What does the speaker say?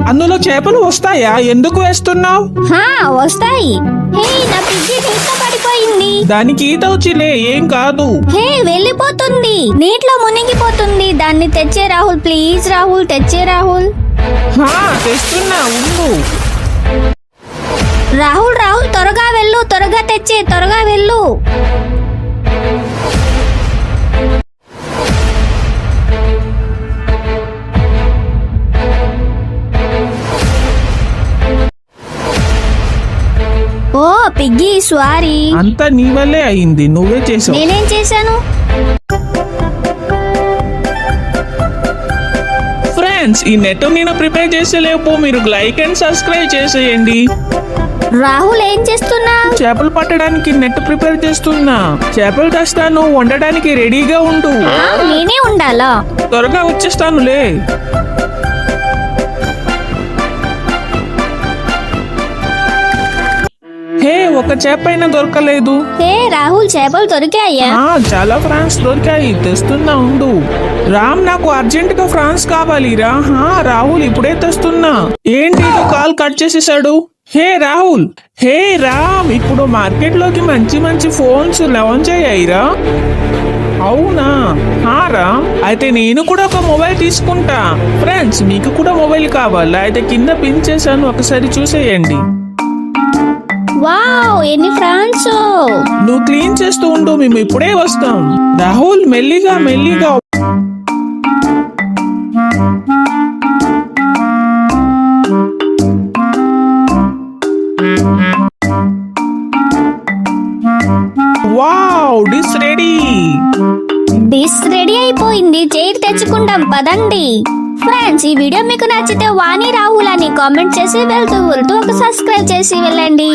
అందులో చేపలు వస్తాయా? ఎందుకు వేస్తున్నావు? వస్తాయి. హే, నా పిజ్జి నీటిలో పడిపోయింది. దానికి ఈత వచ్చిలే, ఏం కాదు. హే, వెళ్ళిపోతుంది, నీటిలో మునిగిపోతుంది. దాన్ని తెచ్చే రాహుల్, ప్లీజ్ రాహుల్, తెచ్చే రాహుల్. తెస్తున్నా, ఉండు. రాహుల్ రాహుల్, త్వరగా వెళ్ళు, త్వరగా తెచ్చే, త్వరగా వెళ్ళు. ఓ పిగ్గి, సారీ. అంతా నీ వల్లే అయింది, నువ్వే చేసావు. నేనేం చేశాను? ఫ్రెండ్స్, ఈ నెట్ నేను ప్రిపేర్ చేసేలేపు మీరు లైక్ అండ్ సబ్స్క్రైబ్ చేసేయండి. రాహుల్, ఏం చేస్తున్నా? చేపలు పట్టడానికి నెట్ ప్రిపేర్ చేస్తున్నా. చేపలు తెస్తాను, వండడానికి రెడీగా ఉండు. నేనే ఉండాలా? త్వరగా వచ్చేస్తానులే. హే, ఒక చేప అయినా దొరకలేదు. హే రాహుల్, చేపలు దొరికాయా? చాలా ఫ్రాన్స్ దొరికాయి, తెస్తున్నా, ఉండు. రామ్, నాకు అర్జెంట్ గా ఫ్రాన్స్ కావాలిరా. రాహుల్, ఇప్పుడే తెస్తున్నా. ఏంటి కాల్ కట్ చేసేసాడు? హే రాహుల్, హే రామ్, ఇప్పుడు మార్కెట్ లోకి మంచి మంచి ఫోన్స్ లాంచ్ అయ్యాయిరా. అవునా? రామ్, అయితే నేను కూడా ఒక మొబైల్ తీసుకుంటా. ఫ్రెండ్స్, మీకు కూడా మొబైల్ కావాలా? అయితే కింద పిన్ చేశాను, ఒకసారి చూసేయండి. వావ్, ఎన్ని ఫ్రాన్స్! నువ్వు క్లీన్ చేస్తూ ఉండు, మేము ఇప్పుడే వస్తాం. రాహుల్, మెల్లిగా మెల్లిగా. Wow, dish ready. Dish ready అయిపోయింది, చైర్ తెచ్చుకుంటాం, పదండి. ఫ్రెండ్స్, ఈ వీడియో మీకు నచ్చితే వాణి రాహుల్ అని కామెంట్ చేసి వెళ్తూ ఒక సబ్స్క్రైబ్ చేసి వెళ్ళండి.